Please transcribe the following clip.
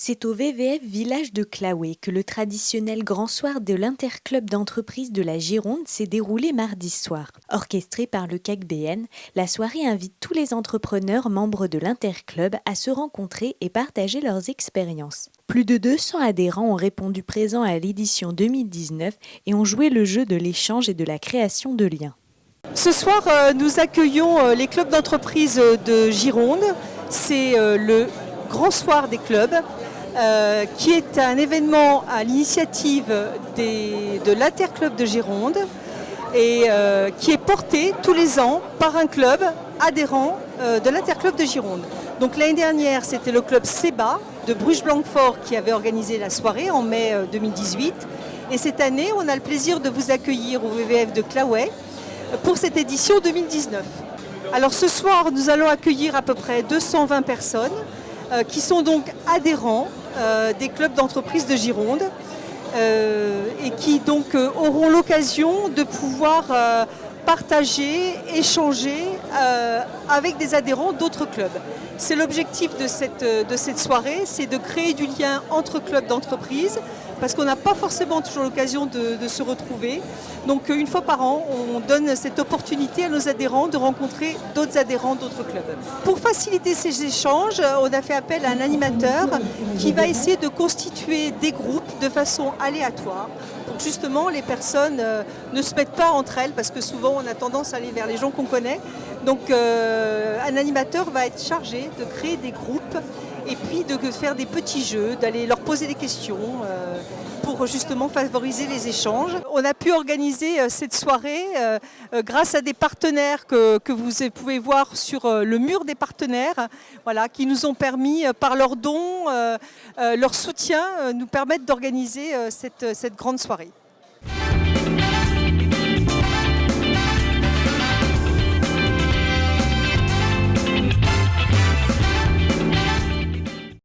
C'est au VVF Village de Claouet que le traditionnel grand soir de l'Interclub d'entreprise de la Gironde s'est déroulé mardi soir. Orchestré par le CACBN, la soirée invite tous les entrepreneurs membres de l'Interclub à se rencontrer et partager leurs expériences. Plus de 200 adhérents ont répondu présents à l'édition 2019 et ont joué le jeu de l'échange et de la création de liens. Ce soir, nous accueillons les clubs d'entreprise de Gironde. C'est le grand soir des clubs, qui est un événement à l'initiative de l'Interclub de Gironde et qui est porté tous les ans par un club adhérent de l'Interclub de Gironde. Donc l'année dernière, c'était le club SEBA de Bruges-Blanquefort qui avait organisé la soirée en mai 2018. Et cette année, on a le plaisir de vous accueillir au VVF de Claouet pour cette édition 2019. Alors ce soir, nous allons accueillir à peu près 220 personnes qui sont donc adhérents des clubs d'entreprise de Gironde et qui donc auront l'occasion de pouvoir partager, échanger avec des adhérents d'autres clubs. C'est l'objectif de cette soirée, c'est de créer du lien entre clubs d'entreprise parce qu'on n'a pas forcément toujours l'occasion de se retrouver. Donc une fois par an, on donne cette opportunité à nos adhérents de rencontrer d'autres adhérents d'autres clubs. Pour faciliter ces échanges, on a fait appel à un animateur qui va essayer de constituer des groupes de façon aléatoire. Donc justement, les personnes ne se mettent pas entre elles parce que souvent on a tendance à aller vers les gens qu'on connaît. Donc un animateur va être chargé de créer des groupes et puis de faire des petits jeux, d'aller leur poser des questions pour justement favoriser les échanges. On a pu organiser cette soirée grâce à des partenaires que vous pouvez voir sur le mur des partenaires, voilà, qui nous ont permis, par leurs dons, leur soutien, nous permettre d'organiser cette grande soirée.